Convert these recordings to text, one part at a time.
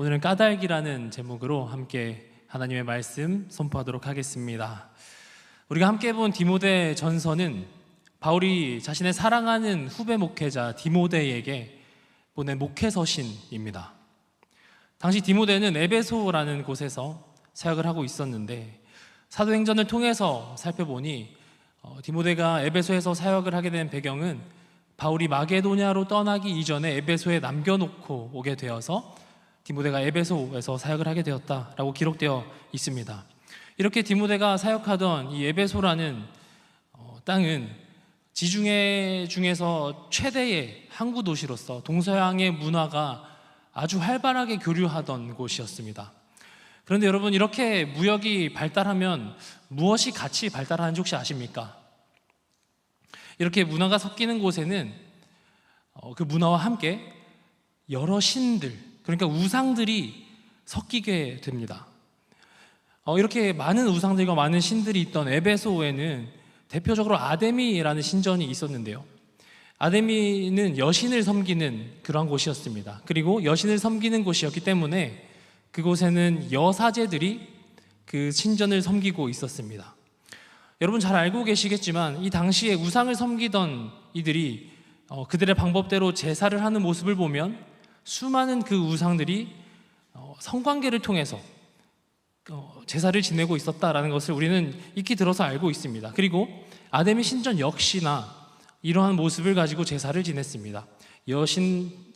오늘은 까닭이라는 제목으로 함께 하나님의 말씀 선포하도록 하겠습니다. 우리가 함께 본 디모데 전서는 바울이 자신의 사랑하는 후배 목회자 디모데에게 보낸 목회서신입니다. 당시 디모데는 에베소라는 곳에서 사역을 하고 있었는데, 사도행전을 통해서 살펴보니 디모데가 에베소에서 사역을 하게 된 배경은 바울이 마게도냐로 떠나기 이전에 에베소에 남겨놓고 오게 되어서 디모데가 에베소에서 사역을 하게 되었다라고 기록되어 있습니다. 이렇게 디모데가 사역하던 이 에베소라는 땅은 지중해 중에서 최대의 항구 도시로서 동서양의 문화가 아주 활발하게 교류하던 곳이었습니다. 그런데 여러분, 이렇게 무역이 발달하면 무엇이 같이 발달하는지 혹시 아십니까? 이렇게 문화가 섞이는 곳에는 그 문화와 함께 여러 신들, 그러니까 우상들이 섞이게 됩니다. 이렇게 많은 우상들과 많은 신들이 있던 에베소에는 대표적으로 아데미라는 신전이 있었는데요, 아데미는 여신을 섬기는 그런 곳이었습니다. 그리고 여신을 섬기는 곳이었기 때문에 그곳에는 여사제들이 그 신전을 섬기고 있었습니다. 여러분 잘 알고 계시겠지만 이 당시에 우상을 섬기던 이들이 그들의 방법대로 제사를 하는 모습을 보면 수많은 그 우상들이 성관계를 통해서 제사를 지내고 있었다라는 것을 우리는 익히 들어서 알고 있습니다. 그리고 아데미 신전 역시나 이러한 모습을 가지고 제사를 지냈습니다.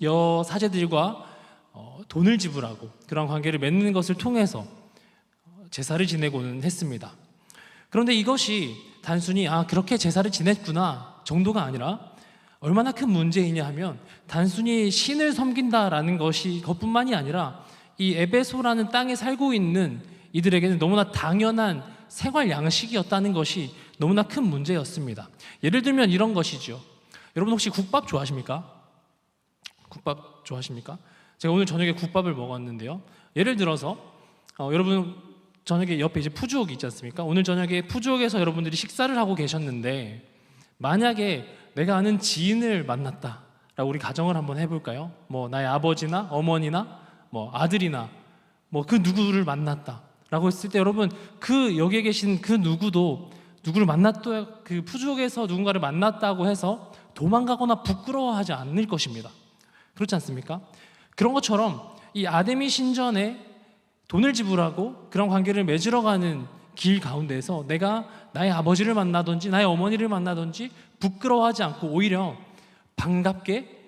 여사제들과 돈을 지불하고 그런 관계를 맺는 것을 통해서 제사를 지내고는 했습니다. 그런데 이것이 단순히 그렇게 제사를 지냈구나 정도가 아니라 얼마나 큰 문제이냐 하면, 단순히 신을 섬긴다라는 것뿐만이 아니라 이 에베소라는 땅에 살고 있는 이들에게는 너무나 당연한 생활 양식이었다는 것이 너무나 큰 문제였습니다. 예를 들면 이런 것이죠. 여러분 혹시 국밥 좋아하십니까? 국밥 좋아하십니까? 제가 오늘 저녁에 국밥을 먹었는데요, 예를 들어서 여러분 저녁에 옆에 이제 푸주옥이 있지 않습니까? 오늘 저녁에 푸주옥에서 여러분들이 식사를 하고 계셨는데, 만약에 내가 아는 지인을 만났다라고 우리 가정을 한번 해볼까요? 나의 아버지나 어머니나 아들이나 그 누구를 만났다라고 했을 때, 여러분 그 여기에 계신 그 누구도 누구를 만났다, 그 푸주옥에서 누군가를 만났다고 해서 도망가거나 부끄러워하지 않을 것입니다. 그렇지 않습니까? 그런 것처럼 이 아데미 신전에 돈을 지불하고 그런 관계를 맺으러 가는 길 가운데에서 내가 나의 아버지를 만나든지 나의 어머니를 만나든지 부끄러워하지 않고 오히려 반갑게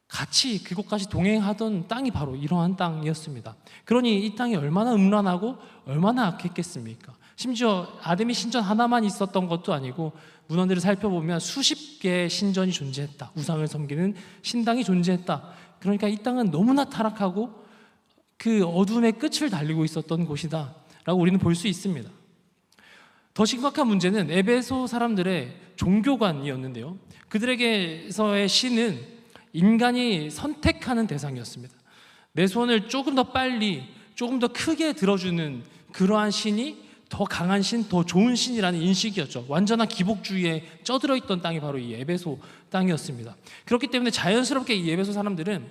같이 그곳까지 동행하던 땅이 바로 이러한 땅이었습니다. 그러니 이 땅이 얼마나 음란하고 얼마나 악했겠습니까? 심지어 아데미 신전 하나만 있었던 것도 아니고 문헌들을 살펴보면 수십 개의 신전이 존재했다, 우상을 섬기는 신당이 존재했다. 그러니까 이 땅은 너무나 타락하고 그 어둠의 끝을 달리고 있었던 곳이다 라고 우리는 볼 수 있습니다. 더 심각한 문제는 에베소 사람들의 종교관이었는데요, 그들에게서의 신은 인간이 선택하는 대상이었습니다. 내 손을 조금 더 빨리, 조금 더 크게 들어주는 그러한 신이 더 강한 신, 더 좋은 신이라는 인식이었죠. 완전한 기복주의에 쩌들어 있던 땅이 바로 이 에베소 땅이었습니다. 그렇기 때문에 자연스럽게 이 에베소 사람들은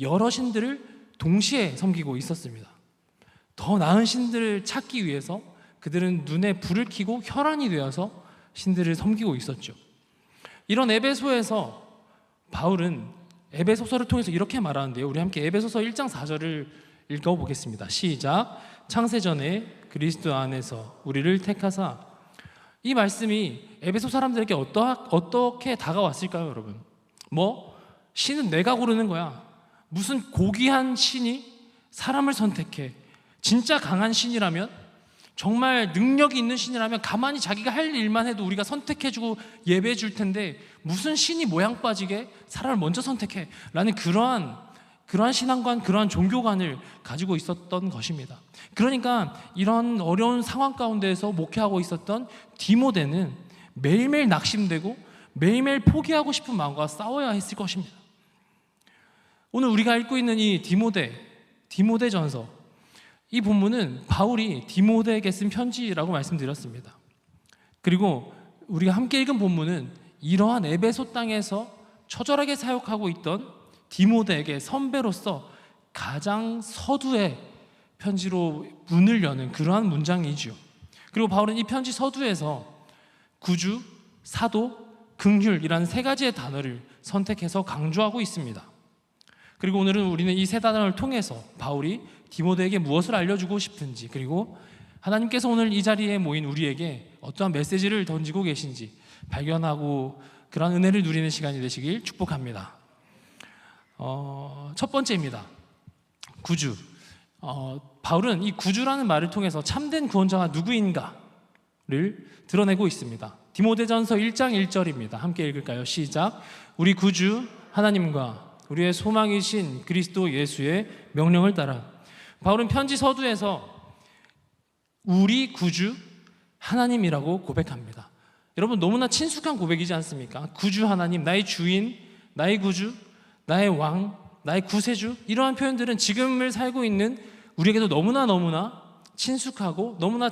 여러 신들을 동시에 섬기고 있었습니다. 더 나은 신들을 찾기 위해서 그들은 눈에 불을 켜고 혈안이 되어서 신들을 섬기고 있었죠. 이런 에베소에서 바울은 에베소서를 통해서 이렇게 말하는데요, 우리 함께 에베소서 1장 4절을 읽어보겠습니다. 시작. 창세전에 그리스도 안에서 우리를 택하사. 이 말씀이 에베소 사람들에게 어떻게 다가왔을까요, 여러분? 신은 내가 고르는 거야. 무슨 고귀한 신이 사람을 선택해? 진짜 강한 신이라면, 정말 능력이 있는 신이라면 가만히 자기가 할 일만 해도 우리가 선택해주고 예배해 줄 텐데, 무슨 신이 모양 빠지게 사람을 먼저 선택해? 라는 그러한 신앙관, 그러한 종교관을 가지고 있었던 것입니다. 그러니까 이런 어려운 상황 가운데에서 목회하고 있었던 디모데는 매일매일 낙심되고 매일매일 포기하고 싶은 마음과 싸워야 했을 것입니다. 오늘 우리가 읽고 있는 이 디모데전서, 이 본문은 바울이 디모데에게 쓴 편지라고 말씀드렸습니다. 그리고 우리가 함께 읽은 본문은 이러한 에베소 땅에서 처절하게 사역하고 있던 디모데에게 선배로서 가장 서두에 편지로 문을 여는 그러한 문장이죠. 그리고 바울은 이 편지 서두에서 구주, 사도, 긍휼이라는 세 가지의 단어를 선택해서 강조하고 있습니다. 그리고 오늘은 우리는 이 세 단어를 통해서 바울이 디모데에게 무엇을 알려주고 싶은지, 그리고 하나님께서 오늘 이 자리에 모인 우리에게 어떠한 메시지를 던지고 계신지 발견하고 그런 은혜를 누리는 시간이 되시길 축복합니다. 첫 번째입니다. 구주. 바울은 이 구주라는 말을 통해서 참된 구원자가 누구인가를 드러내고 있습니다. 디모데전서 1장 1절입니다. 함께 읽을까요? 시작. 우리 구주 하나님과 우리의 소망이신 그리스도 예수의 명령을 따라. 바울은 편지 서두에서 우리 구주 하나님이라고 고백합니다. 여러분, 너무나 친숙한 고백이지 않습니까? 구주 하나님, 나의 주인, 나의 구주, 나의 왕, 나의 구세주, 이러한 표현들은 지금을 살고 있는 우리에게도 너무나 친숙하고 너무나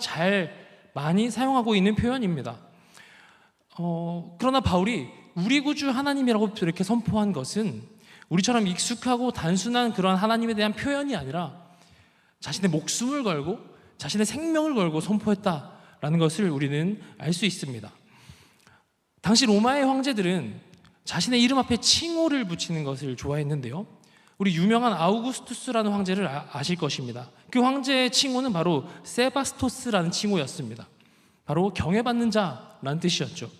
많이 사용하고 있는 표현입니다. 그러나 바울이 우리 구주 하나님이라고 이렇게 선포한 것은 우리처럼 익숙하고 단순한 그런 하나님에 대한 표현이 아니라 자신의 목숨을 걸고 자신의 생명을 걸고 선포했다라는 것을 우리는 알 수 있습니다. 당시 로마의 황제들은 자신의 이름 앞에 칭호를 붙이는 것을 좋아했는데요, 우리 유명한 아우구스투스라는 황제를 아실 것입니다. 그 황제의 칭호는 바로 세바스토스라는 칭호였습니다. 바로 경외받는 자라는 뜻이었죠.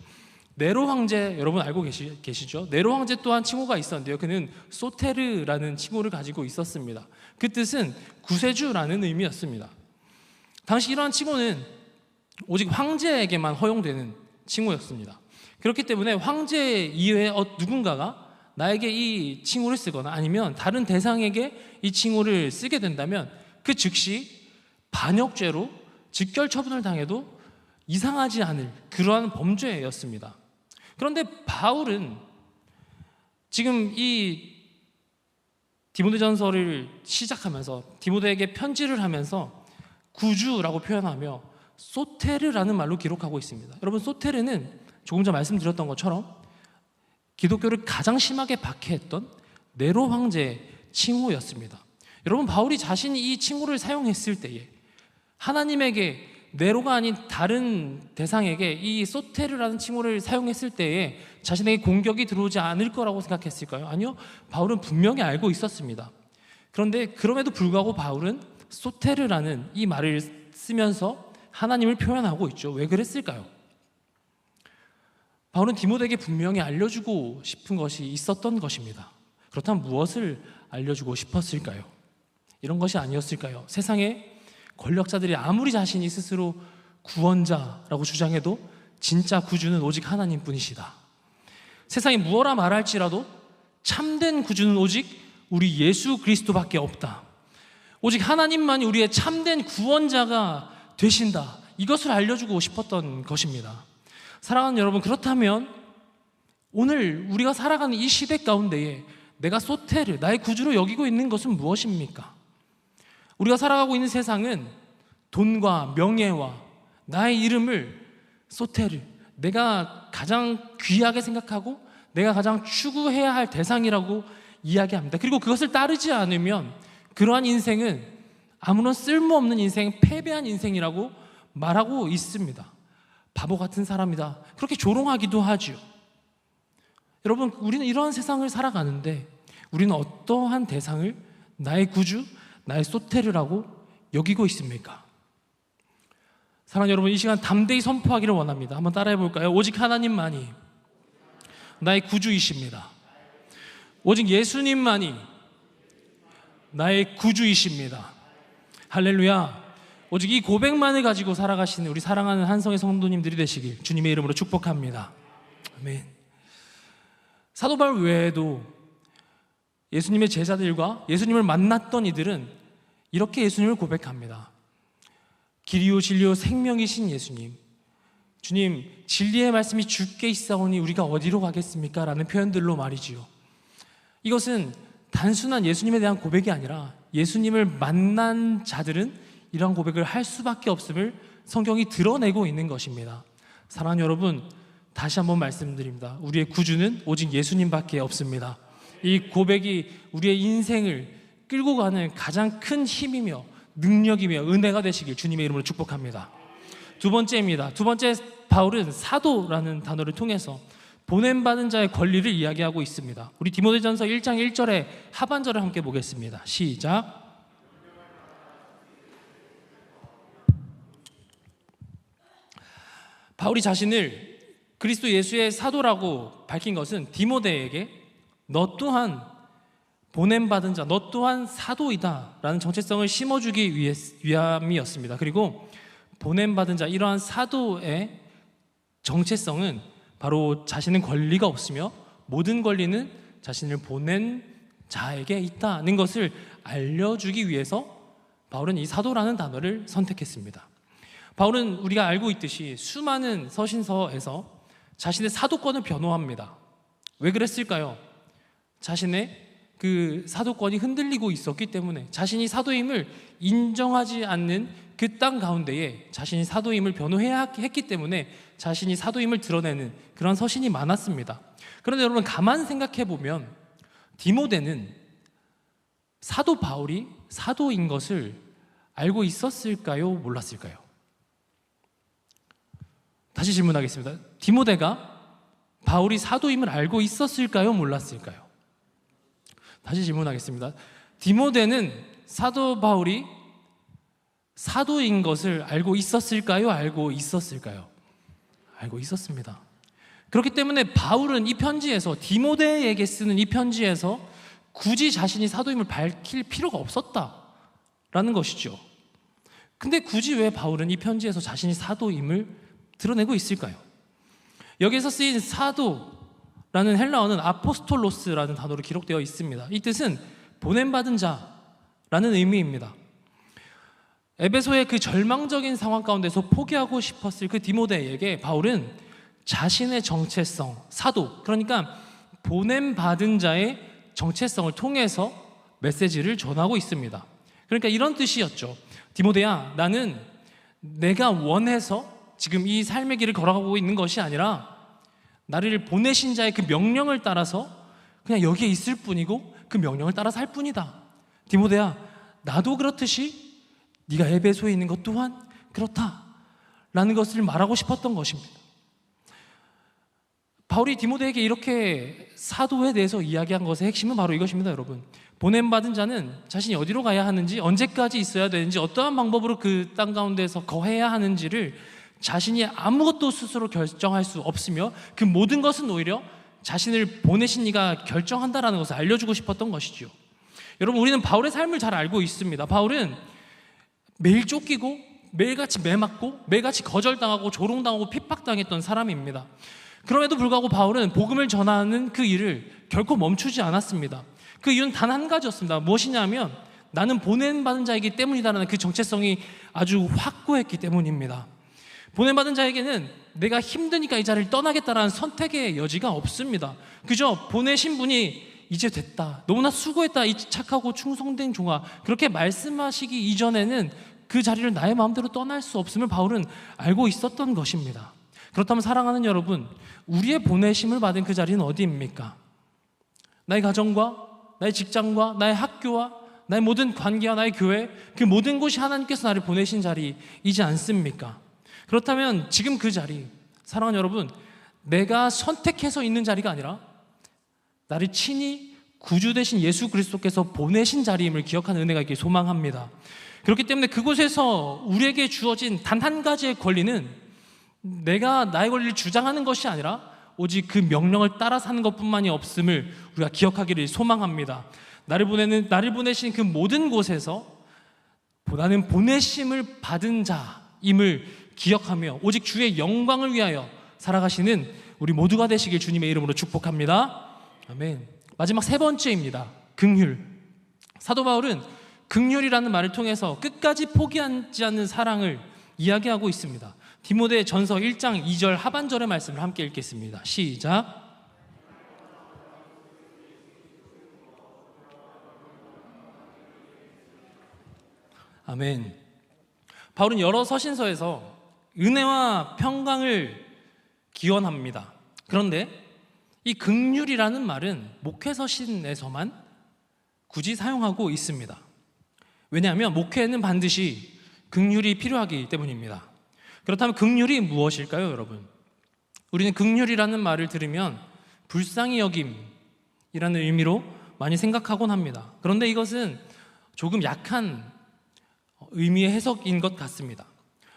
네로 황제 여러분 알고 계시죠? 네로 황제 또한 칭호가 있었는데요, 그는 소테르라는 칭호를 가지고 있었습니다. 그 뜻은 구세주라는 의미였습니다. 당시 이러한 칭호는 오직 황제에게만 허용되는 칭호였습니다. 그렇기 때문에 황제 이외에 누군가가 나에게 이 칭호를 쓰거나 아니면 다른 대상에게 이 칭호를 쓰게 된다면 그 즉시 반역죄로 직결 처분을 당해도 이상하지 않을 그러한 범죄였습니다. 그런데 바울은 지금 이 디모데전서를 시작하면서 디모데에게 편지를 하면서 구주라고 표현하며 소테르라는 말로 기록하고 있습니다. 여러분, 소테르는 조금 전 말씀드렸던 것처럼 기독교를 가장 심하게 박해했던 네로 황제의 칭호였습니다. 여러분, 바울이 자신이 이 칭호를 사용했을 때에 하나님에게, 네로가 아닌 다른 대상에게 이 소테르라는 칭호를 사용했을 때에 자신에게 공격이 들어오지 않을 거라고 생각했을까요? 아니요, 바울은 분명히 알고 있었습니다. 그런데 그럼에도 불구하고 바울은 소테르라는 이 말을 쓰면서 하나님을 표현하고 있죠. 왜 그랬을까요? 바울은 디모데에게 분명히 알려주고 싶은 것이 있었던 것입니다. 그렇다면 무엇을 알려주고 싶었을까요? 이런 것이 아니었을까요? 세상에 권력자들이 아무리 자신이 스스로 구원자라고 주장해도 진짜 구주는 오직 하나님뿐이시다. 세상이 무엇라 말할지라도 참된 구주는 오직 우리 예수 그리스도밖에 없다. 오직 하나님만이 우리의 참된 구원자가 되신다. 이것을 알려주고 싶었던 것입니다. 사랑하는 여러분, 그렇다면 오늘 우리가 살아가는 이 시대 가운데에 내가 소테르, 나의 구주로 여기고 있는 것은 무엇입니까? 우리가 살아가고 있는 세상은 돈과 명예와 나의 이름을 소테르, 내가 가장 귀하게 생각하고 내가 가장 추구해야 할 대상이라고 이야기합니다. 그리고 그것을 따르지 않으면 그러한 인생은 아무런 쓸모없는 인생, 패배한 인생이라고 말하고 있습니다. 바보 같은 사람이다, 그렇게 조롱하기도 하죠. 여러분, 우리는 이러한 세상을 살아가는데 우리는 어떠한 대상을 나의 구주, 나의 소테르라고 여기고 있습니까? 사랑하는 여러분, 이 시간 담대히 선포하기를 원합니다. 한번 따라해 볼까요? 오직 하나님만이 나의 구주이십니다. 오직 예수님만이 나의 구주이십니다. 할렐루야. 오직 이 고백만을 가지고 살아가시는 우리 사랑하는 한성의 성도님들이 되시길 주님의 이름으로 축복합니다. 아멘. 사도 바울 외에도 예수님의 제자들과 예수님을 만났던 이들은 이렇게 예수님을 고백합니다. 길이요 진리요 생명이신 예수님, 주님, 진리의 말씀이 주께 있사오니 우리가 어디로 가겠습니까? 라는 표현들로 말이지요. 이것은 단순한 예수님에 대한 고백이 아니라 예수님을 만난 자들은 이러한 고백을 할 수밖에 없음을 성경이 드러내고 있는 것입니다. 사랑하는 여러분, 다시 한번 말씀드립니다. 우리의 구주는 오직 예수님밖에 없습니다. 이 고백이 우리의 인생을 끌고 가는 가장 큰 힘이며 능력이며 은혜가 되시길 주님의 이름으로 축복합니다. 두 번째입니다. 두 번째, 바울은 사도라는 단어를 통해서 보냄받은 자의 권리를 이야기하고 있습니다. 우리 디모데전서 1장 1절의 하반절을 함께 보겠습니다. 시작. 바울이 자신을 그리스도 예수의 사도라고 밝힌 것은 디모데에게 너 또한 보냄받은 자, 너 또한 사도이다 라는 정체성을 심어주기 위함이었습니다. 그리고 보냄받은 자, 이러한 사도의 정체성은 바로 자신은 권리가 없으며 모든 권리는 자신을 보낸 자에게 있다는 것을 알려주기 위해서 바울은 이 사도라는 단어를 선택했습니다. 바울은 우리가 알고 있듯이 수많은 서신서에서 자신의 사도권을 변호합니다. 왜 그랬을까요? 자신의 그 사도권이 흔들리고 있었기 때문에, 자신이 사도임을 인정하지 않는 그 땅 가운데에 자신이 사도임을 변호해야 했기 때문에 자신이 사도임을 드러내는 그런 서신이 많았습니다. 그런데 여러분, 가만 생각해 보면 디모데는 사도 바울이 사도인 것을 알고 있었을까요? 몰랐을까요? 다시 질문하겠습니다. 디모데가 바울이 사도임을 알고 있었을까요? 몰랐을까요? 다시 질문하겠습니다. 디모데는 사도 바울이 사도인 것을 알고 있었을까요? 알고 있었을까요? 알고 있었습니다. 그렇기 때문에 바울은 이 편지에서, 디모데에게 쓰는 이 편지에서 굳이 자신이 사도임을 밝힐 필요가 없었다라는 것이죠. 근데 굳이 왜 바울은 이 편지에서 자신이 사도임을 드러내고 있을까요? 여기에서 쓰인 사도라는 헬라어는 아포스톨로스라는 단어로 기록되어 있습니다. 이 뜻은 보냄받은 자라는 의미입니다. 에베소의 그 절망적인 상황 가운데서 포기하고 싶었을 그 디모데에게 바울은 자신의 정체성, 사도, 그러니까 보냄받은 자의 정체성을 통해서 메시지를 전하고 있습니다. 그러니까 이런 뜻이었죠. 디모데야, 나는 내가 원해서 지금 이 삶의 길을 걸어가고 있는 것이 아니라 나를 보내신 자의 그 명령을 따라서 그냥 여기에 있을 뿐이고 그 명령을 따라 살 뿐이다. 디모데야, 나도 그렇듯이 네가 에베소에 있는 것 또한 그렇다라는 것을 말하고 싶었던 것입니다. 바울이 디모데에게 이렇게 사도에 대해서 이야기한 것의 핵심은 바로 이것입니다. 여러분, 보냄받은 자는 자신이 어디로 가야 하는지, 언제까지 있어야 되는지, 어떠한 방법으로 그 땅 가운데서 거해야 하는지를 자신이 아무것도 스스로 결정할 수 없으며 그 모든 것은 오히려 자신을 보내신 이가 결정한다라는 것을 알려주고 싶었던 것이죠. 여러분, 우리는 바울의 삶을 잘 알고 있습니다. 바울은 매일 쫓기고 매일같이 매맞고 매일같이 거절당하고 조롱당하고 핍박당했던 사람입니다. 그럼에도 불구하고 바울은 복음을 전하는 그 일을 결코 멈추지 않았습니다. 그 이유는 단 한 가지였습니다. 무엇이냐면 나는 보냄받은 자이기 때문이다라는 그 정체성이 아주 확고했기 때문입니다. 보냄받은 자에게는 내가 힘드니까 이 자리를 떠나겠다라는 선택의 여지가 없습니다. 그저 보내신 분이 이제 됐다, 너무나 수고했다, 이 착하고 충성된 종아, 그렇게 말씀하시기 이전에는 그 자리를 나의 마음대로 떠날 수 없음을 바울은 알고 있었던 것입니다. 그렇다면 사랑하는 여러분, 우리의 보내심을 받은 그 자리는 어디입니까? 나의 가정과 나의 직장과 나의 학교와 나의 모든 관계와 나의 교회, 그 모든 곳이 하나님께서 나를 보내신 자리이지 않습니까? 그렇다면 지금 그 자리, 사랑하는 여러분, 내가 선택해서 있는 자리가 아니라 나를 친히 구주 되신 예수 그리스도께서 보내신 자리임을 기억하는 은혜가 있길 소망합니다. 그렇기 때문에 그곳에서 우리에게 주어진 단 한 가지의 권리는 내가 나의 권리를 주장하는 것이 아니라 오직 그 명령을 따라 사는 것뿐만이 없음을 우리가 기억하기를 소망합니다. 나를 보내신 그 모든 곳에서 나는 보내심을 받은 자임을 기억하며 오직 주의 영광을 위하여 살아가시는 우리 모두가 되시길 주님의 이름으로 축복합니다. 아멘. 마지막 세 번째입니다. 긍휼. 사도 바울은 긍휼이라는 말을 통해서 끝까지 포기하지 않는 사랑을 이야기하고 있습니다. 디모데 전서 1장 2절 하반절의 말씀을 함께 읽겠습니다. 시작. 아멘. 바울은 여러 서신서에서 은혜와 평강을 기원합니다. 그런데 이 긍휼이라는 말은 목회 서신에서만 굳이 사용하고 있습니다. 왜냐하면 목회에는 반드시 긍휼이 필요하기 때문입니다. 그렇다면 긍휼이 무엇일까요, 여러분? 우리는 긍휼이라는 말을 들으면 불쌍히 여김이라는 의미로 많이 생각하곤 합니다. 그런데 이것은 조금 약한 의미의 해석인 것 같습니다.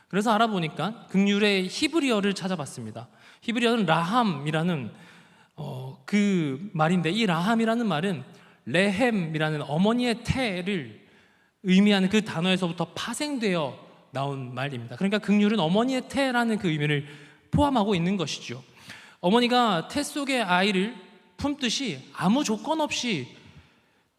그래서 알아보니까 긍휼의 히브리어를 찾아봤습니다. 히브리어는 라함이라는 그 말인데, 이 라함이라는 말은 레헴이라는 어머니의 태를 의미하는 그 단어에서부터 파생되어 나온 말입니다. 그러니까 긍휼은 어머니의 태라는 그 의미를 포함하고 있는 것이죠. 어머니가 태 속의 아이를 품듯이 아무 조건 없이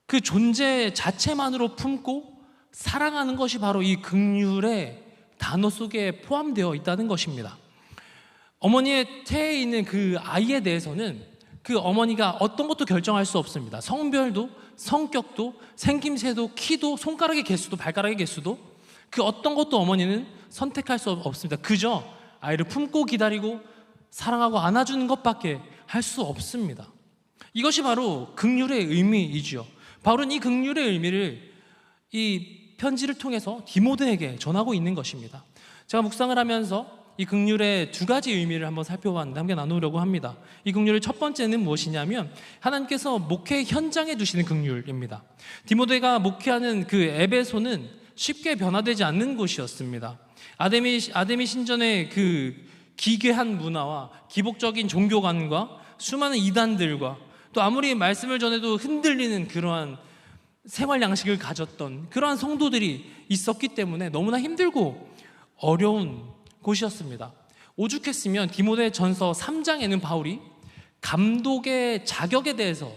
그 존재 자체만으로 품고 사랑하는 것이 바로 이 긍휼의 단어 속에 포함되어 있다는 것입니다. 어머니의 태에 있는 그 아이에 대해서는 그 어머니가 어떤 것도 결정할 수 없습니다. 성별도, 성격도, 생김새도, 키도, 손가락의 개수도, 발가락의 개수도, 그 어떤 것도 어머니는 선택할 수 없습니다. 그저 아이를 품고 기다리고 사랑하고 안아주는 것밖에 할 수 없습니다. 이것이 바로 긍휼의 의미이지요. 바울은 이 긍휼의 의미를 이 편지를 통해서 디모데에게 전하고 있는 것입니다. 제가 묵상을 하면서 이 긍휼의 두 가지 의미를 한번 살펴봤는데 함께 나누려고 합니다. 이 긍휼의 첫 번째는 무엇이냐면 하나님께서 목회 현장에 두시는 긍휼입니다. 디모데가 목회하는 그 에베소는 쉽게 변화되지 않는 곳이었습니다. 아데미 신전의 그 기괴한 문화와 기복적인 종교관과 수많은 이단들과 또 아무리 말씀을 전해도 흔들리는 그러한 생활 양식을 가졌던 그러한 성도들이 있었기 때문에 너무나 힘들고 어려운 곳이었습니다. 오죽했으면 디모데전서 3장에는 바울이 감독의 자격에 대해서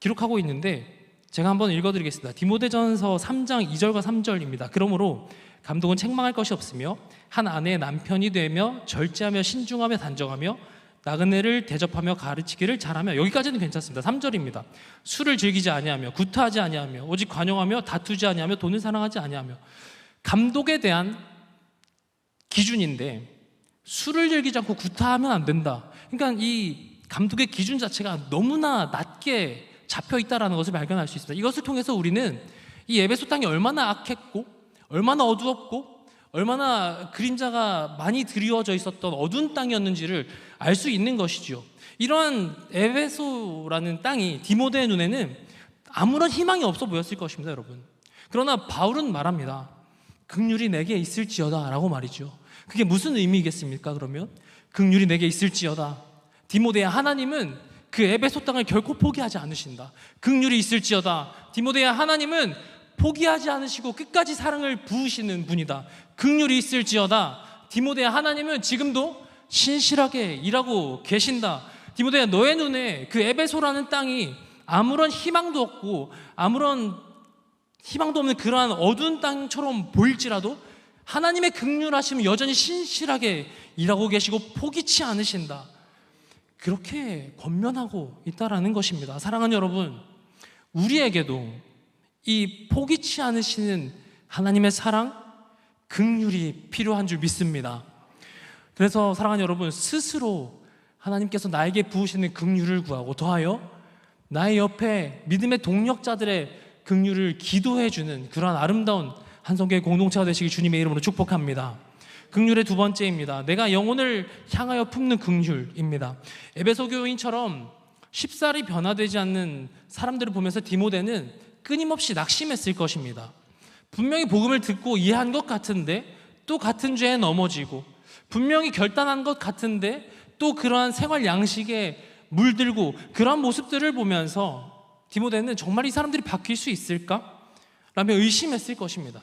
기록하고 있는데, 제가 한번 읽어드리겠습니다. 디모데전서 3장 2절과 3절입니다. 그러므로 감독은 책망할 것이 없으며 한 아내의 남편이 되며 절제하며 신중하며 단정하며 나그네를 대접하며 가르치기를 잘하며, 여기까지는 괜찮습니다. 3절입니다. 술을 즐기지 아니하며 구타하지 아니하며 오직 관용하며 다투지 아니하며 돈을 사랑하지 아니하며. 감독에 대한 기준인데 술을 즐기지 않고 구타하면 안 된다. 그러니까 이 감독의 기준 자체가 너무나 낮게 잡혀 있다는 것을 발견할 수 있습니다. 이것을 통해서 우리는 이 에베소 땅이 얼마나 악했고 얼마나 어두웠고 얼마나 그림자가 많이 드리워져 있었던 어두운 땅이었는지를 알 수 있는 것이지요. 이러한 에베소라는 땅이 디모데의 눈에는 아무런 희망이 없어 보였을 것입니다, 여러분. 그러나 바울은 말합니다. 긍휼이 내게 있을지어다 라고 말이죠. 그게 무슨 의미겠습니까? 그러면 긍휼이 내게 있을지어다, 디모데야, 하나님은 그 에베소 땅을 결코 포기하지 않으신다. 긍휼이 있을지어다, 디모데야, 하나님은 포기하지 않으시고 끝까지 사랑을 부으시는 분이다. 긍휼이 있을지어다, 디모데야, 하나님은 지금도 신실하게 일하고 계신다. 디모데야, 너의 눈에 그 에베소라는 땅이 아무런 희망도 없고 아무런 희망도 없는 그러한 어두운 땅처럼 보일지라도 하나님의 긍휼하심은 여전히 신실하게 일하고 계시고 포기치 않으신다. 그렇게 권면하고 있다라는 것입니다. 사랑하는 여러분, 우리에게도 이 포기치 않으시는 하나님의 사랑, 긍휼이 필요한 줄 믿습니다. 그래서 사랑하는 여러분, 스스로 하나님께서 나에게 부으시는 긍휼을 구하고 더하여 나의 옆에 믿음의 동력자들의 긍휼을 기도해주는 그러한 아름다운 한성교회 공동체가 되시기 주님의 이름으로 축복합니다. 긍휼의 두 번째입니다. 내가 영혼을 향하여 품는 긍휼입니다. 에베소 교인처럼 쉽사리 변화되지 않는 사람들을 보면서 디모데는 끊임없이 낙심했을 것입니다. 분명히 복음을 듣고 이해한 것 같은데 또 같은 죄에 넘어지고, 분명히 결단한 것 같은데 또 그러한 생활 양식에 물들고, 그러한 모습들을 보면서 디모데는 정말 이 사람들이 바뀔 수 있을까? 라며 의심했을 것입니다.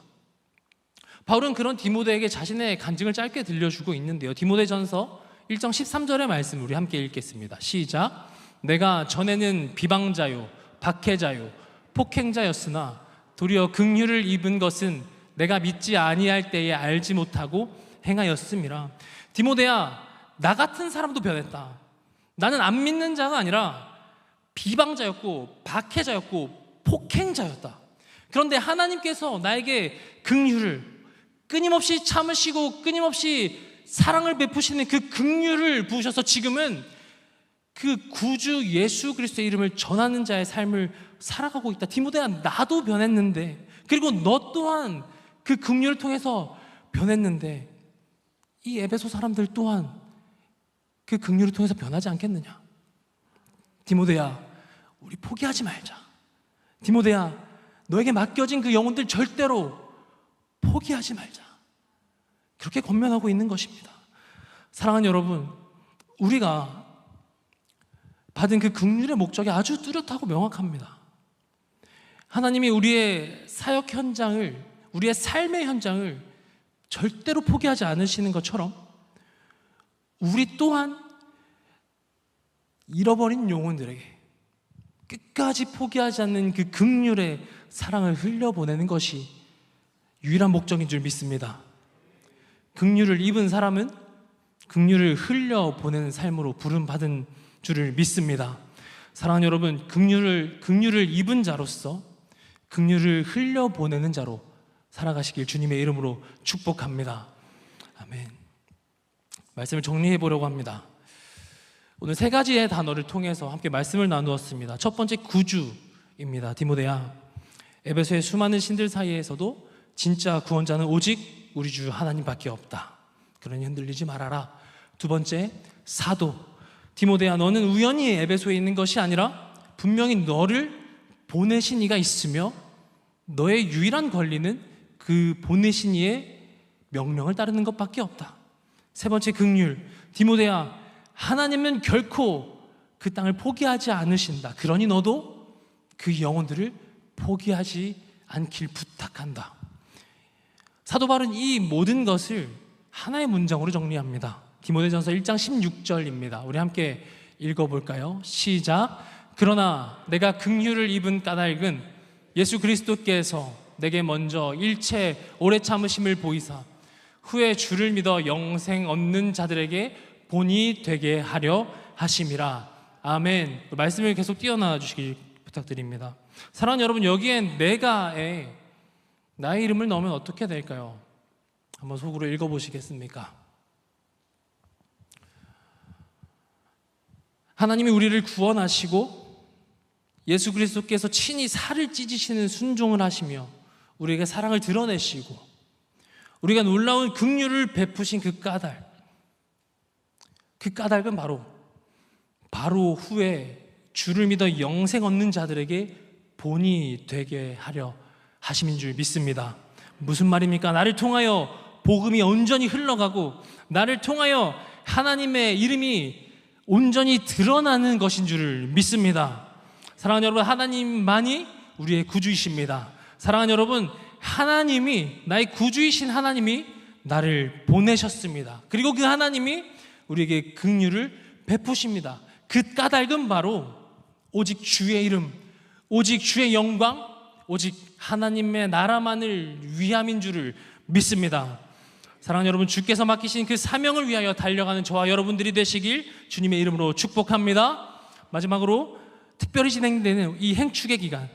바울은 그런 디모데에게 자신의 간증을 짧게 들려주고 있는데요. 디모데전서 1장 13절의 말씀 우리 함께 읽겠습니다. 시작. 내가 전에는 비방자요 박해자요 폭행자였으나 도리어 긍휼을 입은 것은 내가 믿지 아니할 때에 알지 못하고 행하였음이라. 디모데야, 나 같은 사람도 변했다. 나는 안 믿는 자가 아니라 비방자였고 박해자였고 폭행자였다. 그런데 하나님께서 나에게 긍휼을, 끊임없이 참으시고 끊임없이 사랑을 베푸시는 그 긍휼을 부으셔서 지금은 그 구주 예수 그리스도의 이름을 전하는 자의 삶을 살아가고 있다. 디모데야, 나도 변했는데, 그리고 너 또한 그 긍휼을 통해서 변했는데 이 에베소 사람들 또한 그 긍휼을 통해서 변하지 않겠느냐. 디모데야, 우리 포기하지 말자. 디모데야, 너에게 맡겨진 그 영혼들 절대로 포기하지 말자. 그렇게 권면하고 있는 것입니다. 사랑하는 여러분, 우리가 받은 그 긍휼의 목적이 아주 뚜렷하고 명확합니다. 하나님이 우리의 사역 현장을, 우리의 삶의 현장을 절대로 포기하지 않으시는 것처럼 우리 또한 잃어버린 영혼들에게 끝까지 포기하지 않는 그 긍휼의 사랑을 흘려보내는 것이 유일한 목적인 줄 믿습니다. 긍휼을 입은 사람은 긍휼을 흘려보내는 삶으로 부름받은 줄을 믿습니다. 사랑하는 여러분, 긍휼을 입은 자로서 긍휼을 흘려보내는 자로 살아가시길 주님의 이름으로 축복합니다. 아멘. 말씀을 정리해 보려고 합니다. 오늘 세 가지의 단어를 통해서 함께 말씀을 나누었습니다. 첫 번째, 구주입니다. 디모데야, 에베소의 수많은 신들 사이에서도 진짜 구원자는 오직 우리 주 하나님밖에 없다. 그러니 흔들리지 말아라. 두 번째, 사도. 디모데야, 너는 우연히 에베소에 있는 것이 아니라 분명히 너를 보내신 이가 있으며 너의 유일한 권리는 그 보내신 이의 명령을 따르는 것밖에 없다. 세 번째, 긍휼. 디모데야, 하나님은 결코 그 땅을 포기하지 않으신다. 그러니 너도 그 영혼들을 포기하지 않길 부탁한다. 사도 바울은 이 모든 것을 하나의 문장으로 정리합니다. 디모데전서 1장 16절입니다. 우리 함께 읽어볼까요? 시작. 그러나 내가 긍휼을 입은 까닭은 예수 그리스도께서 내게 먼저 일체 오래 참으심을 보이사 후에 주를 믿어 영생 얻는 자들에게 본이 되게 하려 하심이라. 아멘. 말씀을 계속 띄어나와 주시길 부탁드립니다. 사랑하는 여러분, 여기엔 내가에 나의 이름을 넣으면 어떻게 될까요? 한번 속으로 읽어보시겠습니까? 하나님이 우리를 구원하시고 예수 그리스도께서 친히 살을 찢으시는 순종을 하시며 우리에게 사랑을 드러내시고 우리가 놀라운 긍휼을 베푸신 그 까닭은 바로 후에 주를 믿어 영생 얻는 자들에게 본이 되게 하려 하심인 줄 믿습니다. 무슨 말입니까? 나를 통하여 복음이 온전히 흘러가고 나를 통하여 하나님의 이름이 온전히 드러나는 것인 줄 믿습니다. 사랑하는 여러분, 하나님만이 우리의 구주이십니다. 사랑하는 여러분, 하나님이, 나의 구주이신 하나님이 나를 보내셨습니다. 그리고 그 하나님이 우리에게 긍휼을 베푸십니다. 그 까닭은 바로 오직 주의 이름, 오직 주의 영광, 오직 하나님의 나라만을 위함인 줄을 믿습니다. 사랑하는 여러분, 주께서 맡기신 그 사명을 위하여 달려가는 저와 여러분들이 되시길 주님의 이름으로 축복합니다. 마지막으로 특별히 진행되는 이 행축의 기간,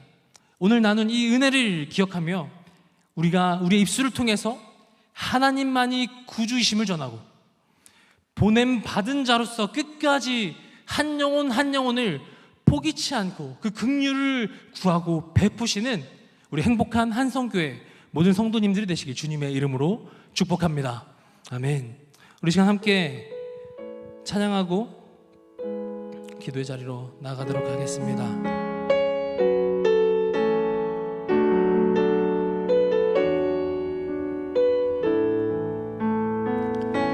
오늘 나눈 이 은혜를 기억하며 우리가 우리의 입술을 통해서 하나님만이 구주이심을 전하고 보냄 받은 자로서 끝까지 한 영혼 한 영혼을 포기치 않고 그 긍휼을 구하고 베푸시는 우리 행복한 한성교회 모든 성도님들이 되시길 주님의 이름으로 축복합니다. 아멘. 우리 시간 함께 찬양하고 기도의 자리로 나가도록 하겠습니다.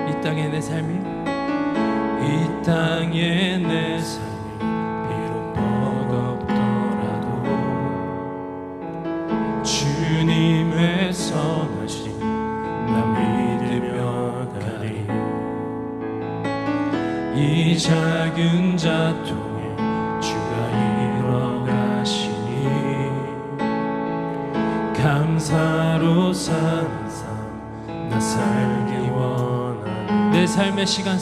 이 땅의 내 삶이 비록 버겁더라도 주님의 선하심 나 믿으며 가리. 이 작은 자통에 주가 이뤄가시니 감사로 사는 삶 나 살기 원하네. 내 삶의 시간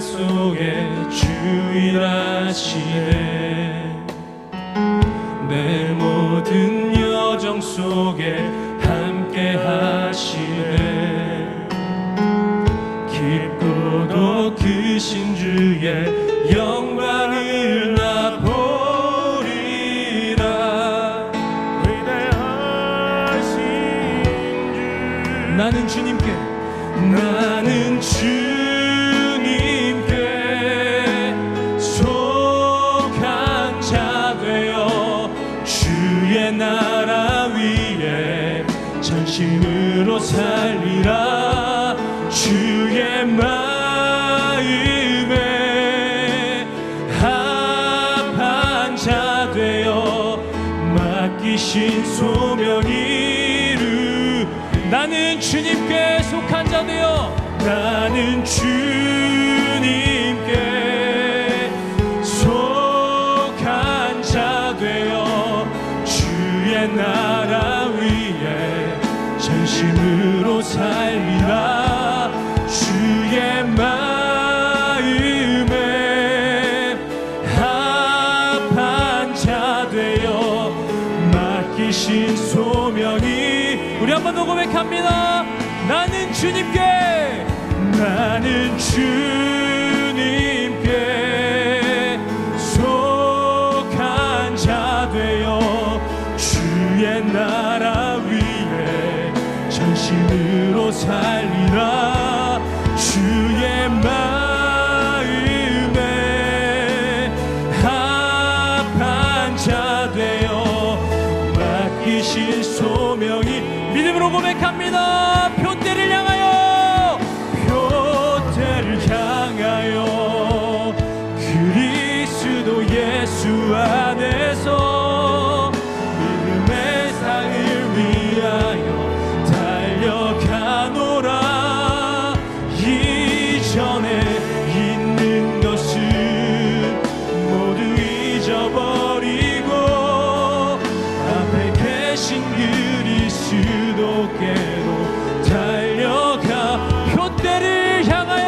속에 주 일하시네. 내 모든 여정 속에 함께 하시네. 기쁘도 위대하신 주의 영광을 나 보리라. 위대하신 주 나는 주님께 속한 자 되어 주의 나라 위에 전심으로 살리라. 주의 마음에 합한 자 되어 맡기신 소명이 이루. 나는 주님께 속한 자 되어 나는 주님께 속한 자 되어 주의 나라 위에 전심으로 살리라. 주의 마음에 합한 자 되어 맡기신 소명이. 우리 한번 더 고백합니다. 나는 주님께 속한 자 되어 주의 나라 위에 전심으로 살리라. 주의 마음에 합한 자 되어 맡기신 소명이. 믿음으로 고백합니다. 표대를 향하여 그리스도 예수 안에서 믿음의 상을 위하여 달려가노라. 이전에 있는 것은 모두 잊어버리고 앞에 계신 그리스도께로 달려가. 표대를 향하여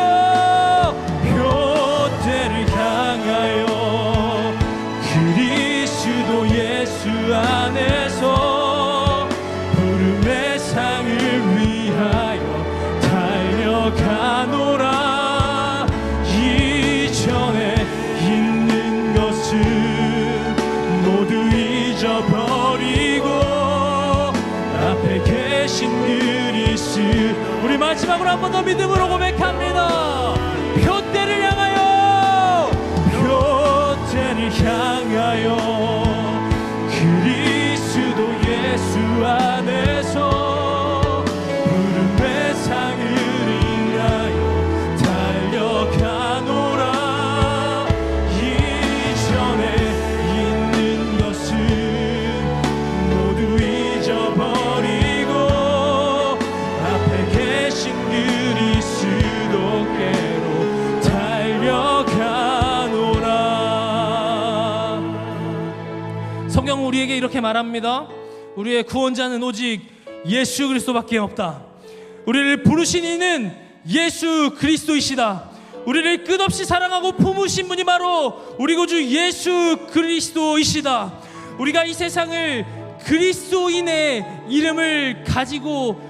그리스도 예수 안에서 부름의 상을 위하여 달려가노라. 이전에 있는 것은 모두 잊어버리고 앞에 계신 그리스도. 우리 마지막으로 한 번 더 믿음으로 고백합니다. 표대를 향하여 그리스도 예수 안에서 부름의 상을 위하여 달려가노라. 이전에 있는 것은 모두 잊어버리고 앞에 계신 그리스도께로 달려가노라. 성경은 우리에게 이렇게 말합니다. 우리의 구원자는 오직 예수 그리스도밖에 없다. 우리를 부르신 이는 예수 그리스도이시다. 우리를 끝없이 사랑하고 품으신 분이 바로 우리 구주 예수 그리스도이시다. 우리가 이 세상을 그리스도인의 이름을 가지고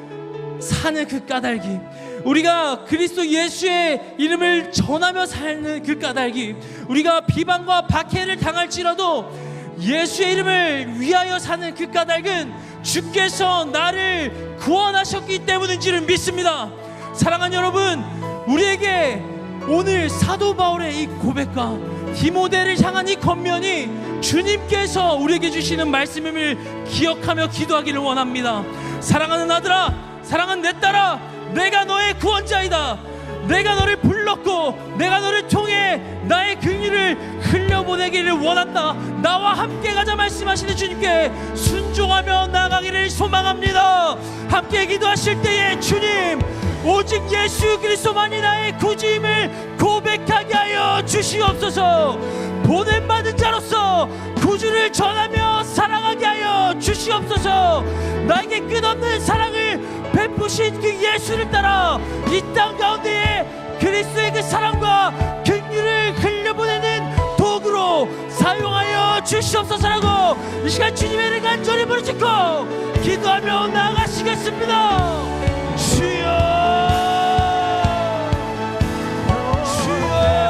사는 그 까닭이, 우리가 그리스도 예수의 이름을 전하며 사는 그 까닭이, 우리가 비방과 박해를 당할지라도 예수의 이름을 위하여 사는 그 까닭은 주께서 나를 구원하셨기 때문인지를 믿습니다. 사랑하는 여러분, 우리에게 오늘 사도 바울의 이 고백과 디모데를 향한 이 권면이 주님께서 우리에게 주시는 말씀임을 기억하며 기도하기를 원합니다. 사랑하는 아들아, 사랑하는 내 딸아, 내가 너의 구원자이다. 내가 너를 불렀고 내가 너를 통해 나의 긍휼을 흘려보내기를 원한다. 나와 함께 가자 말씀하시는 주님께 순종하며 나아가기를 소망합니다. 함께 기도하실 때에 주님, 오직 예수 그리스도만이 나의 구주임을 고백하게 하여 주시옵소서. 보냄받은 자로서 구주를 전하며 사랑하게 하여 주시옵소서. 나에게 끝없는 사랑을 베푸신 그 예수를 따라 이 땅 가운데에 그리스도의 그 사랑과 긍휼을 흘려보내는 도구로 사용하여 주시옵소서라고 이 시간 주님의 이름 간절히 부르짖고 기도하며 나아가시겠습니다. 주여, 주여.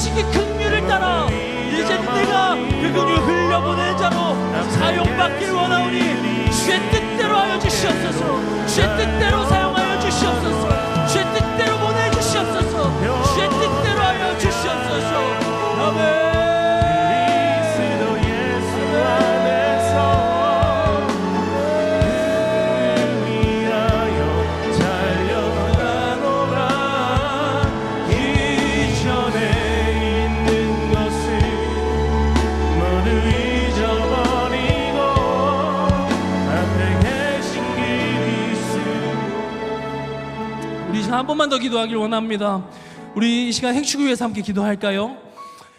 주신 그 긍휼을 따라 이제는 내가 그 긍휼을 흘려보내는 자로 사용받길 원하오니 주의 뜻대로 하여 주시옵소서. 주의 뜻대로 사용하여 주시옵소서. 주의 뜻대로 보내주시옵소서. 주의 뜻대로 하여 주시옵소서. 아멘. 한 번만 더 기도하길 원합니다. 우리 이 시간 행축을 위해서 함께 기도할까요?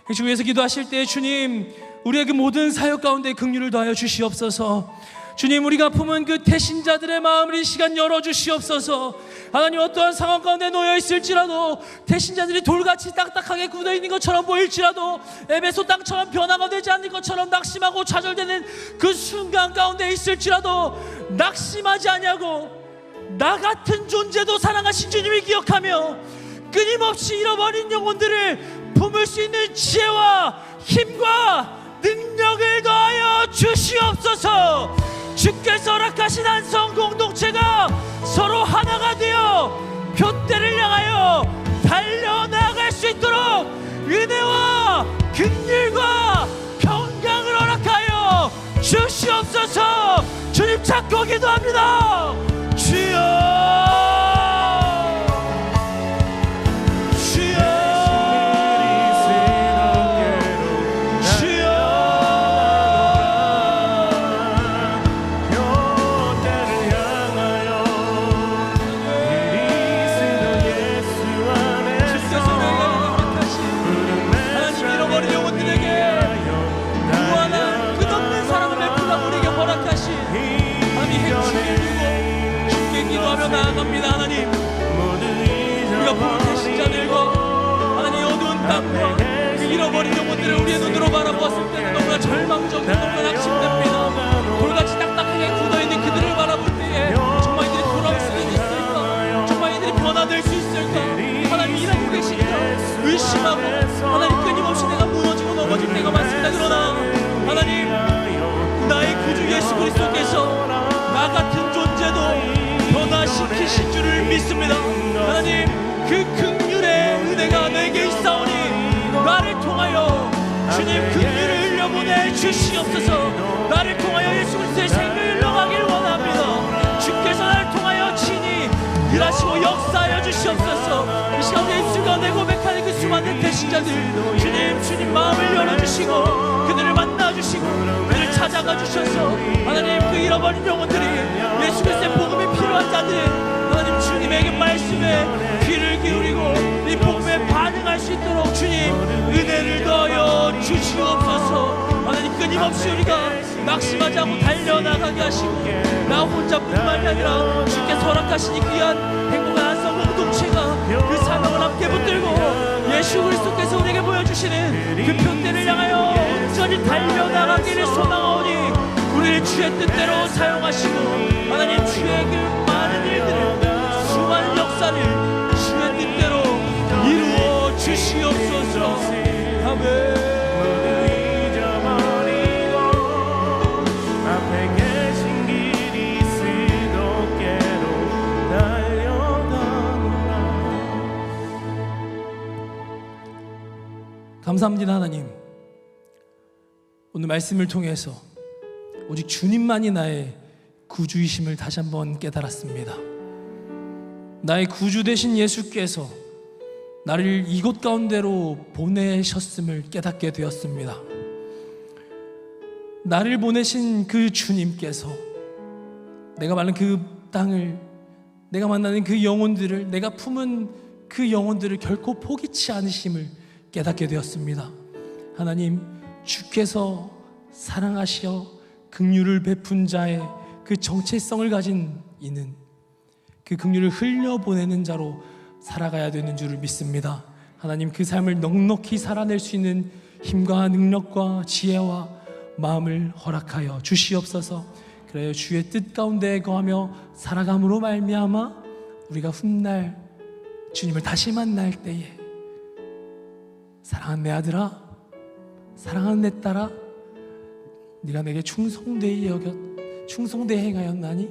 행축을 위해서 기도하실 때 주님, 우리의 그 모든 사역 가운데 긍휼을 더하여 주시옵소서. 주님, 우리가 품은 그 태신자들의 마음을 이 시간 열어주시옵소서. 하나님, 어떠한 상황 가운데 놓여 있을지라도 태신자들이 돌같이 딱딱하게 굳어있는 것처럼 보일지라도 에베소 땅처럼 변화가 되지 않는 것처럼 낙심하고 좌절되는 그 순간 가운데 있을지라도 낙심하지 아니하고 나 같은 존재도 사랑하신 주님을 기억하며 끊임없이 잃어버린 영혼들을 품을 수 있는 지혜와 힘과 능력을 더하여 주시옵소서. 주께서 허락하신 한성 공동체가 서로 하나가 되어 표대를 향하여 달려나갈 수 있도록 은혜와 긍휼과 평강을 허락하여 주시옵소서. 주님 찾고 기도합니다. 주여, 주여, 주여. 표대를 향하여 그리스도 예수 안에서 주께서 내가 택하신 하나님 잃어버린 영혼들에게 무한한 끝없는 사랑을 베풀어 우리에게 허락하신 하나님 행주를 들고 주께 기도하며 나아갑니다. 하나님, 우리가 본 태신자들과 하나님 어두운 땅과 그 잃어버린 영혼들을 우리의 눈으로 바라보았을 때는 너무나 절망적이고 너무나 낙심됩니다. 돌같이 딱딱하게 굳어있는 그들을 바라볼 때에 정말 이들이 돌아올 수는 있을까? 정말 이들이 변화될 수 있을까? 하나님 일하고 계시니까 의심하고 하나님 끊임없이 내가 무너지고 넘어질 때가 많습니다. 그러나 하나님, 나의 구주 예수 그리스도께서 나 같은 존재도 변화시키실 줄을 믿습니다. 하나님, 그 긍휼의 은혜가 내게 있사오니 나를 통하여 주님 긍휼을 흘려보내 주시옵소서. 나를 통하여 예수 그리스도의 생명을 흘러가길 원합니다. 주께서 나를 통하여 친히 일하시고 역사하여 주시옵소서. 이 시간 내 입술과 내 고백하는 그 수많은 대신자들, 주님 마음을 열어주시고 그들을 만나주시고 그들을 찾아가 주셔서 하나님, 그 잃어버린 영혼들이 예수 그리스도의 복음이 필요한 자들이 하나님 주님에게 말씀에 귀를 기울이고 이 복음에 반응할 수 있도록 주님 은혜를 더하여 주시옵소서. 하나님, 끊임없이 우리가 낙심하지 않고 달려나가게 하시고 나 혼자뿐만 아니라 주께서 허락하신 이 귀한 행복한 한성 공동체가 그 사명을 함께 붙들고 예수 그리스도께서 우리에게 보여주시는 그 표대를 향하여 온전히 달려나가기를 소망하오니 우리를 주의 뜻대로 사용하시고 하나님, 주의 그 많은 일들을 수많은 역사를 주의 뜻대로 이루어 주시옵소서. 아멘. 감사합니다. 하나님, 오늘 말씀을 통해서 오직 주님만이 나의 구주이심을 다시 한번 깨달았습니다. 나의 구주 되신 예수께서 나를 이곳 가운데로 보내셨음을 깨닫게 되었습니다. 나를 보내신 그 주님께서 내가 말하는 그 땅을, 내가 만나는 그 영혼들을, 내가 품은 그 영혼들을 결코 포기치 않으심을 깨닫게 되었습니다. 하나님, 주께서 사랑하시어 긍휼을 베푼 자의 그 정체성을 가진 이는 그 긍휼을 흘려보내는 자로 살아가야 되는 줄을 믿습니다. 하나님, 그 삶을 넉넉히 살아낼 수 있는 힘과 능력과 지혜와 마음을 허락하여 주시옵소서. 그래요, 주의 뜻 가운데 거하며 살아감으로 말미암아 우리가 훗날 주님을 다시 만날 때에 사랑하는 내 아들아, 사랑하는 내 딸아, 네가 내게 충성되이 행하였나니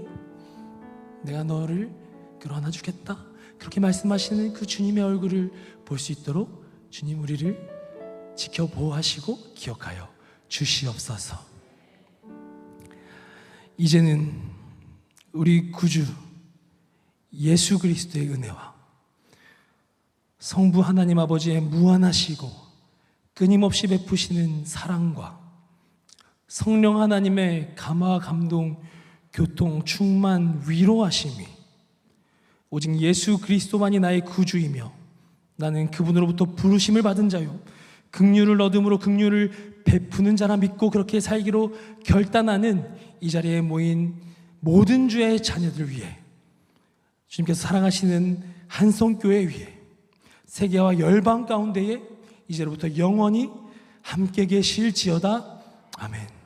내가 너를 끌어안아 주겠다. 그렇게 말씀하시는 그 주님의 얼굴을 볼 수 있도록 주님 우리를 지켜보호하시고 기억하여 주시옵소서. 이제는 우리 구주 예수 그리스도의 은혜와 성부 하나님 아버지의 무한하시고 끊임없이 베푸시는 사랑과 성령 하나님의 감화 감동 교통 충만 위로하심이 오직 예수 그리스도만이 나의 구주이며 나는 그분으로부터 부르심을 받은 자요 긍휼을 얻음으로 긍휼을 베푸는 자라 믿고 그렇게 살기로 결단하는 이 자리에 모인 모든 주의 자녀들 위해 주님께서 사랑하시는 한성교회 위해 세계와 열방 가운데에 이제로부터 영원히 함께 계실지어다. 아멘.